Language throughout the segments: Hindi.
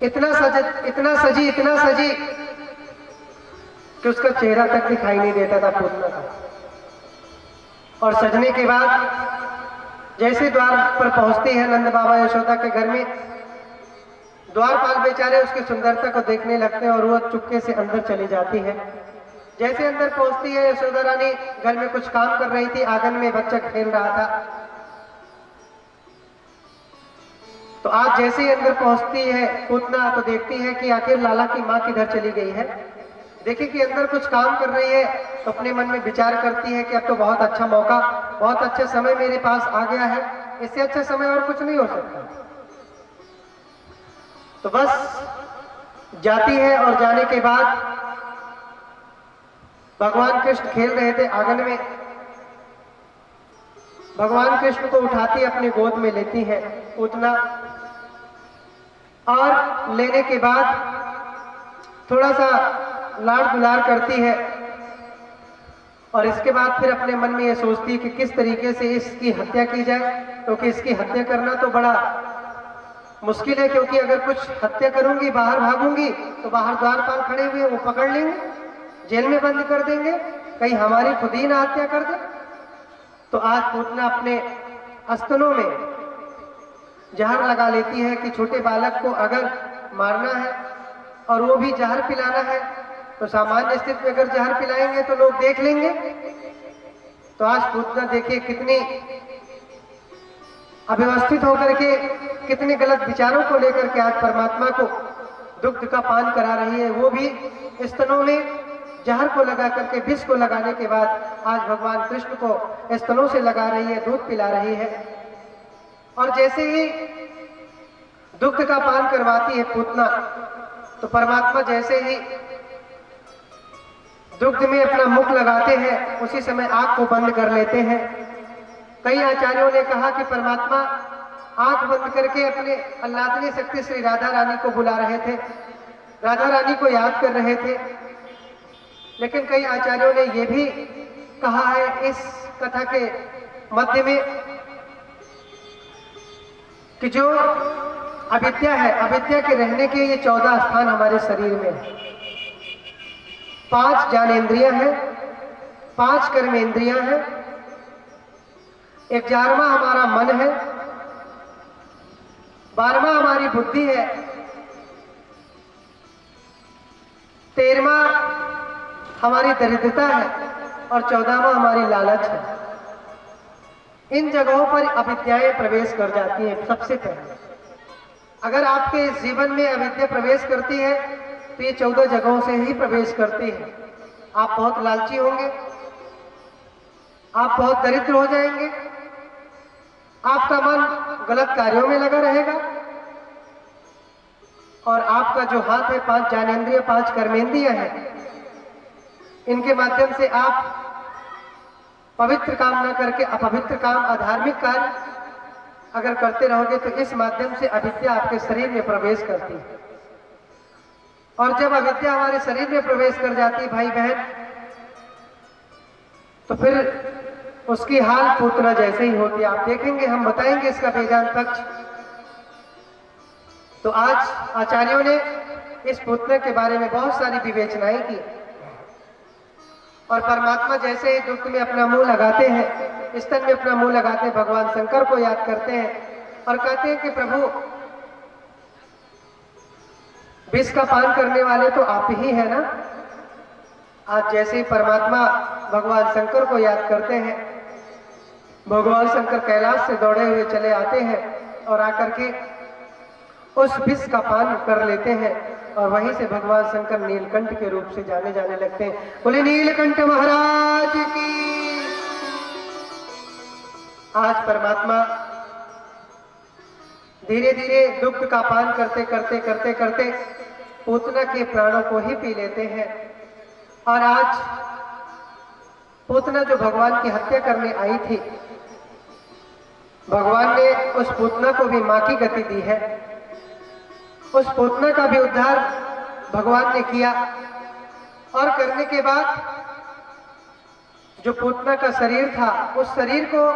इतना सजी कि उसका चेहरा तक दिखाई नहीं देता था पूतना का। और सजने के बाद जैसे द्वार पर पहुंचती है नंद बाबा यशोदा के घर में, द्वारपाल बेचारे उसकी सुंदरता को देखने लगते हैं और वो चुपके से अंदर चली जाती है। जैसे अंदर पहुंचती है, यशोदा रानी घर में कुछ काम कर रही थी, आंगन में बच्चा खेल रहा था। तो आज जैसे ही अंदर पहुंचती है पूतना, तो देखती है कि आखिर लाला की माँ किधर चली गई है। देखी कि अंदर कुछ काम कर रही है, तो अपने मन में विचार करती है कि अब तो बहुत अच्छा मौका, बहुत अच्छा समय मेरे पास आ गया है, इससे अच्छा समय और कुछ नहीं हो सकता। तो बस जाती है और जाने के बाद भगवान कृष्ण खेल रहे थे आंगन में। भगवान कृष्ण को उठाती अपने गोद में लेती है पूतना, और लेने के बाद थोड़ा सा लाड दुलार करती है। और इसके बाद फिर अपने मन में ये सोचती है कि किस तरीके से इसकी हत्या की जाए, क्योंकि इसकी हत्या करना तो बड़ा मुश्किल है, क्योंकि अगर कुछ हत्या करूंगी, बाहर भागूंगी, तो बाहर द्वारपाल खड़े हुए वो पकड़ लेंगे, जेल में बंद कर देंगे, कहीं हमारी खुद ही ना हत्या कर दे। तो आज पूतना अपने स्तनों में जहर लगा लेती है कि छोटे बालक को अगर मारना है और वो भी जहर पिलाना है, तो सामान्य स्थिति में अगर जहर पिलाएंगे तो लोग देख लेंगे। तो आज पूतना देखिए कितनी अव्यवस्थित होकर के, कितने गलत विचारों को लेकर के आज परमात्मा को दुग्ध का पान करा रही है, वो भी स्तनों में जहर को लगा करके, विष को लगाने के बाद आज भगवान कृष्ण को स्तनों से लगा रही है, दूध पिला रही है। और जैसे ही दुग्ध का पान करवाती है पूतना, तो परमात्मा जैसे ही दुग्ध में अपना मुख लगाते हैं, उसी समय आंख को बंद कर लेते हैं। कई आचार्यों ने कहा कि परमात्मा आंख बंद करके अपने आह्लादनीय शक्ति श्री राधा रानी को बुला रहे थे, राधा रानी को याद कर रहे थे। लेकिन कई आचार्यों ने यह भी कहा है इस कथा के मध्य में कि जो अविद्या है, अविद्या के रहने के ये 14 स्थान हमारे शरीर में है। 5 ज्ञानेंद्रियां हैं, 5 कर्मेंद्रियां हैं, 11वां हमारा मन है, 12वां हमारी बुद्धि है, 13वां हमारी दरिद्रता है और 14वां हमारी लालच है। इन जगहों पर अविद्याएं प्रवेश कर जाती हैं। सबसे पहले अगर आपके जीवन में अविद्या प्रवेश करती है तो ये 14 जगहों से ही प्रवेश करती है। आप बहुत लालची होंगे, आप बहुत दरिद्र हो जाएंगे, आपका मन गलत कार्यों में लगा रहेगा, और आपका जो हाथ है 5 ज्ञानेंद्रिय, 5 कर्मेंद्रिय है, इनके माध्यम से आप पवित्र काम न करके अपवित्र काम, अधार्मिक कार्य अगर करते रहोगे, तो इस माध्यम से अविद्या आपके शरीर में प्रवेश करती है। और जब अविद्या हमारे शरीर में प्रवेश कर जाती है भाई बहन, तो फिर उसकी हाल पूतना जैसे ही होती है। आप देखेंगे, हम बताएंगे इसका वेदांत पक्ष। तो आज आचार्यों ने इस पूतना के बारे में बहुत सारी विवेचनाएं की। और परमात्मा जैसे ही दुग्ध में अपना मुंह लगाते हैं, स्तन में अपना मुंह लगाते हैं, भगवान शंकर को याद करते हैं और कहते हैं कि प्रभु, विष का पान करने वाले तो आप ही है ना। आज जैसे ही परमात्मा भगवान शंकर को याद करते हैं, भगवान शंकर कैलाश से दौड़े हुए चले आते हैं और आकर के उस विष का पान कर लेते हैं, और वहीं से भगवान शंकर नीलकंठ के रूप से जाने लगते हैं। बोले नीलकंठ महाराज की। आज परमात्मा धीरे धीरे दुग्ध का पान करते करते पूतना के प्राणों को ही पी लेते हैं। और आज पूतना जो भगवान की हत्या करने आई थी, भगवान ने उस पूतना को भी मां की गति दी है। उस पूतना का भी उद्धार भगवान ने किया, और करने के बाद जो पूतना का शरीर था, उस शरीर को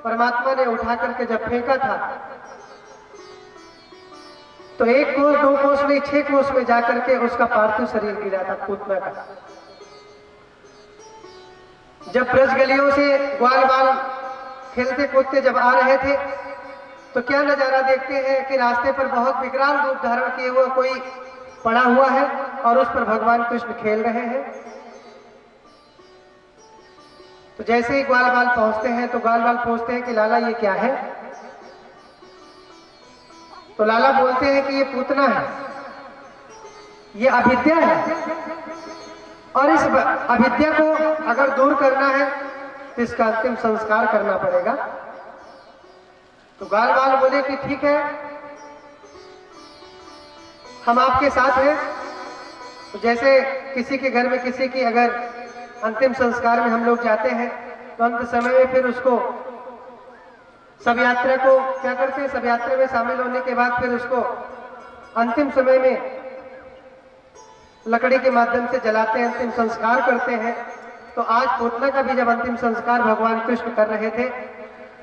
परमात्मा ने उठा करके जब फेंका था, तो 1 कोस 2 कोस नहीं 6 कोस में जाकर के उसका पार्थिव शरीर गिरा था पूतना का। जब ब्रज गलियों से ग्वाल बाल खेलते कूदते जब आ रहे थे तो क्या नजारा देखते हैं कि रास्ते पर बहुत विकराल रूप धारण किए हुआ कोई पड़ा हुआ है और उस पर भगवान कृष्ण खेल रहे हैं। तो जैसे ही ग्वाल बाल पहुंचते हैं तो ग्वाल बाल पूछते हैं कि लाला ये क्या है। तो लाला बोलते हैं कि ये पूतना है, ये अविद्या है और इस अविद्या को अगर दूर करना है तो इसका अंतिम संस्कार करना पड़ेगा। तो ग्वाल बाल बोले कि ठीक है, हम आपके साथ हैं। तो जैसे किसी के घर में किसी की अगर अंतिम संस्कार में हम लोग जाते हैं तो अंत समय में फिर उसको सब यात्रा को क्या करते हैं, सब यात्रा में शामिल होने के बाद फिर उसको अंतिम समय में लकड़ी के माध्यम से जलाते हैं, अंतिम संस्कार करते हैं। तो आज पूतना का भी जब अंतिम संस्कार भगवान कृष्ण कर रहे थे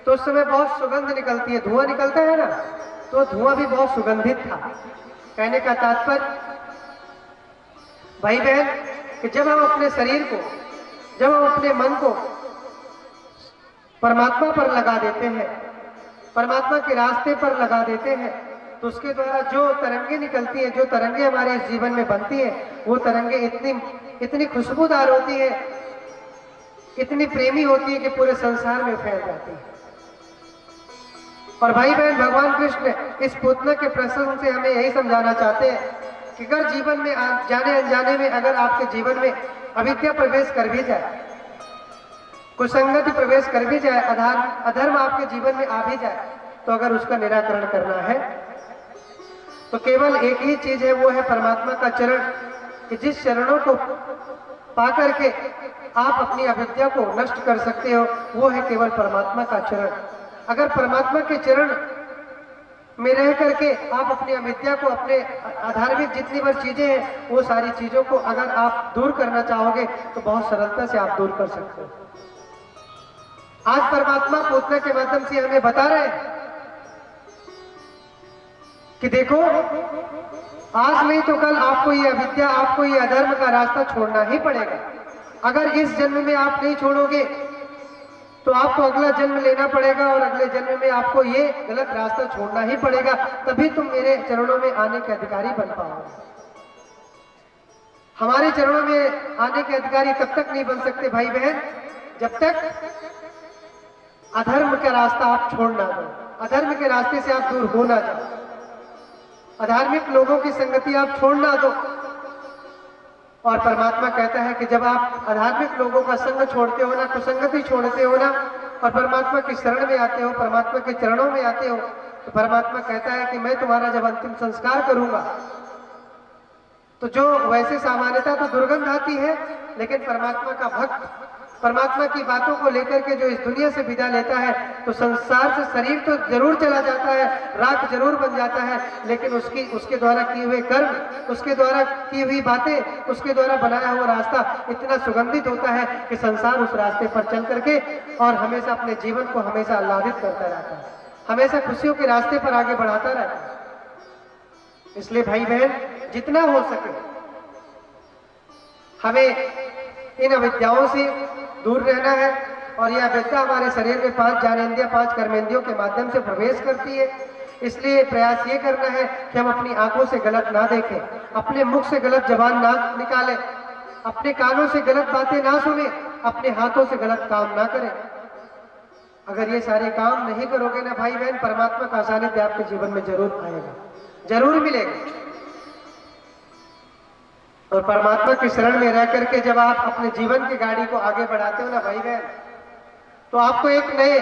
तो उस समय बहुत सुगंध निकलती है, धुआं निकलता है ना, तो धुआं भी बहुत सुगंधित था। कहने का तात्पर्य भाई बहन कि जब हम अपने शरीर को, जब हम अपने मन को परमात्मा पर लगा देते हैं, परमात्मा के रास्ते पर लगा देते हैं, तो उसके द्वारा जो तरंगे निकलती है, जो तरंगे हमारे इस जीवन में बनती है, वो तरंगे इतनी खुशबूदार होती है, इतनी प्रेमी होती है कि पूरे संसार में फैल जाती है। और भाई बहन भगवान कृष्ण इस पूतना के प्रसंग से हमें यही समझाना चाहते हैं कि अगर जीवन में जाने अनजाने में अगर आपके जीवन में अविद्या प्रवेश कर भी जाए, कुसंगति प्रवेश कर भी जाए, अधर्म आपके जीवन में आ भी जाए, तो अगर उसका निराकरण करना है तो केवल एक ही चीज है, वो है परमात्मा का चरण। कि जिस चरणों को पाकर के आप अपनी अविद्या को नष्ट कर सकते हो वो है केवल परमात्मा का चरण। अगर परमात्मा के चरण में रह करके आप अपनी अविद्या को, अपने अधार्मिक जितनी बार चीजें हैं वो सारी चीजों को अगर आप दूर करना चाहोगे तो बहुत सरलता से आप दूर कर सकते हो। आज परमात्मा पूतना के माध्यम से हमें बता रहे हैं कि देखो आज नहीं तो कल आपको ये अविद्या, आपको ये अधर्म का रास्ता छोड़ना ही पड़ेगा। अगर इस जन्म में आप नहीं छोड़ोगे तो आपको अगला जन्म लेना पड़ेगा और अगले जन्म में आपको ये गलत रास्ता छोड़ना ही पड़ेगा, तभी तुम मेरे चरणों में आने के अधिकारी बन पाओगे। हमारे चरणों में आने के अधिकारी तब तक नहीं बन सकते भाई बहन जब तक अधर्म का रास्ता आप छोड़ ना दो, अधर्म के रास्ते से आप दूर हो ना जाओ, अधार्मिक लोगों की संगति आप छोड़ ना दो। और परमात्मा कहता है कि जब आप अधार्मिक लोगों का संग छोड़ते हो ना, कुसंगति छोड़ते हो ना और परमात्मा की शरण में आते हो, परमात्मा के चरणों में आते हो, तो परमात्मा कहता है कि मैं तुम्हारा जब अंतिम संस्कार करूंगा तो जो वैसे सामान्यता तो दुर्गंध आती है, लेकिन परमात्मा का भक्त परमात्मा की बातों को लेकर के जो इस दुनिया से विदा लेता है तो संसार से शरीर तो जरूर चला जाता है, राख जरूर बन जाता है, लेकिन उसके द्वारा किए हुए कर्म, उसके द्वारा की हुई बातें, उसके द्वारा बनाया हुआ रास्ता इतना सुगंधित होता है कि संसार उस रास्ते पर चल करके और हमेशा अपने जीवन को हमेशा आह्लादित करता रहता है, हमेशा खुशियों के रास्ते पर आगे बढ़ाता रहता है। इसलिए भाई बहन जितना हो सके हमें इन अविद्याओं से दूर रहना है। और यह अविद्या हमारे शरीर में 5 ज्ञानेंद्रिय 5 कर्मेंद्रियों के माध्यम से प्रवेश करती है। इसलिए प्रयास ये करना है कि हम अपनी आंखों से गलत ना देखें, अपने मुख से गलत जबान ना निकालें, अपने कानों से गलत बातें ना सुने, अपने हाथों से गलत काम ना करें। अगर ये सारे काम नहीं करोगे ना भाई बहन, परमात्मा का सानिध्य आपके जीवन में जरूर आएगा, जरूर मिलेगा। और परमात्मा की शरण में रह करके जब आप अपने जीवन की गाड़ी को आगे बढ़ाते हो ना भाई बहन, तो आपको एक नए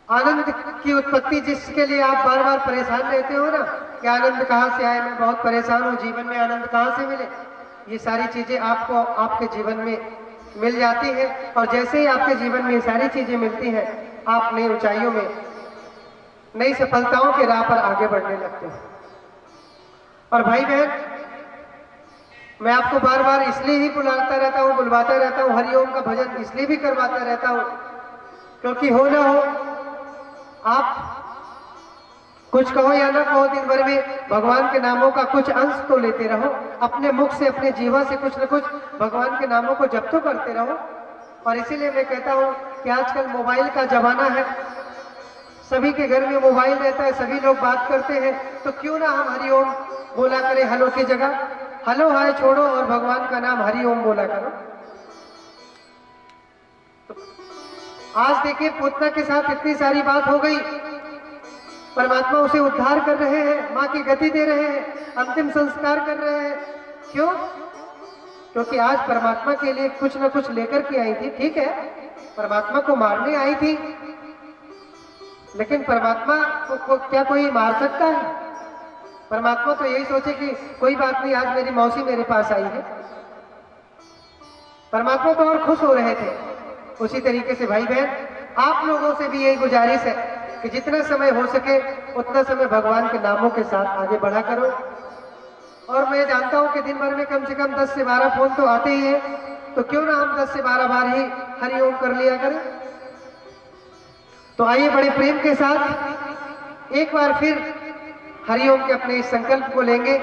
आनंद की उत्पत्ति, जिसके लिए आप बार बार परेशान रहते हो ना कि आनंद कहाँ से आए, मैं बहुत परेशान हूँ, जीवन में आनंद कहाँ से मिले, ये सारी चीजें आपको आपके जीवन में मिल जाती है। और जैसे ही आपके जीवन में ये सारी चीजें मिलती हैं, आप नई ऊंचाइयों में, नई सफलताओं के राह पर आगे बढ़ने लगते हैं। और भाई बहन मैं आपको बार बार इसलिए ही बुलाता रहता हूँ, बुलवाता रहता हूँ, हरिओम का भजन इसलिए भी करवाता रहता हूँ क्योंकि हो ना हो आप कुछ कहो या ना कहो, दिन भर में भगवान के नामों का कुछ अंश तो लेते रहो, अपने मुख से अपने जीवा से कुछ न कुछ भगवान के नामों को जप तो करते रहो। और इसीलिए मैं कहता हूँ कि आजकल मोबाइल का जमाना है, सभी के घर में मोबाइल रहता है, सभी लोग बात करते हैं, तो क्यों ना हम हरिओम बोला करें हेलो की जगह। हेलो हाय छोड़ो और भगवान का नाम हरिओम बोला करो। तो आज देखिए पूतना के साथ इतनी सारी बात हो गई, परमात्मा उसे उद्धार कर रहे हैं, माँ की गति दे रहे हैं, अंतिम संस्कार कर रहे हैं। क्यों? क्योंकि आज परमात्मा के लिए कुछ न कुछ लेकर के आई थी। ठीक है, परमात्मा को मारने आई थी, लेकिन परमात्मा को क्या कोई मार सकता है? परमात्मा तो यही सोचे कि कोई बात नहीं, आज मेरी मौसी मेरे पास आई है। परमात्मा तो और खुश हो रहे थे। उसी तरीके से भाई बहन, आप लोगों से भी यही गुजारिश है कि जितना समय हो सके उतना समय भगवान के नामों के साथ आगे बढ़ा करो। और मैं जानता हूं कि दिन भर में कम से कम 10 से 12 फोन तो आते ही है, तो क्यों ना हम 10 से 12 बार ही हरिओम कर लिया करें। तो आइए बड़े प्रेम के साथ एक बार फिर हरिओम के अपने इस संकल्प को लेंगे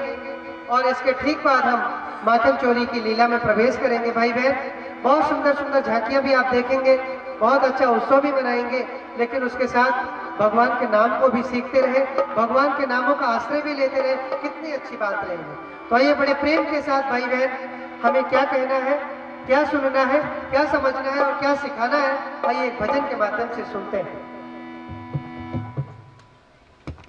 और इसके ठीक बाद हम माखन चोरी की लीला में प्रवेश करेंगे। भाई बहन, बहुत सुंदर सुंदर झांकियां भी आप देखेंगे, बहुत अच्छा उत्सव भी मनाएंगे, लेकिन उसके साथ भगवान के नाम को भी सीखते रहे, भगवान के नामों का आश्रय भी लेते रहे, कितनी अच्छी बात रहेगी। तो आइए बड़े प्रेम के साथ भाई बहन, हमें क्या कहना है, क्या सुनना है, क्या समझना है और क्या सिखाना है, आइए एक भजन के माध्यम से सुनते हैं।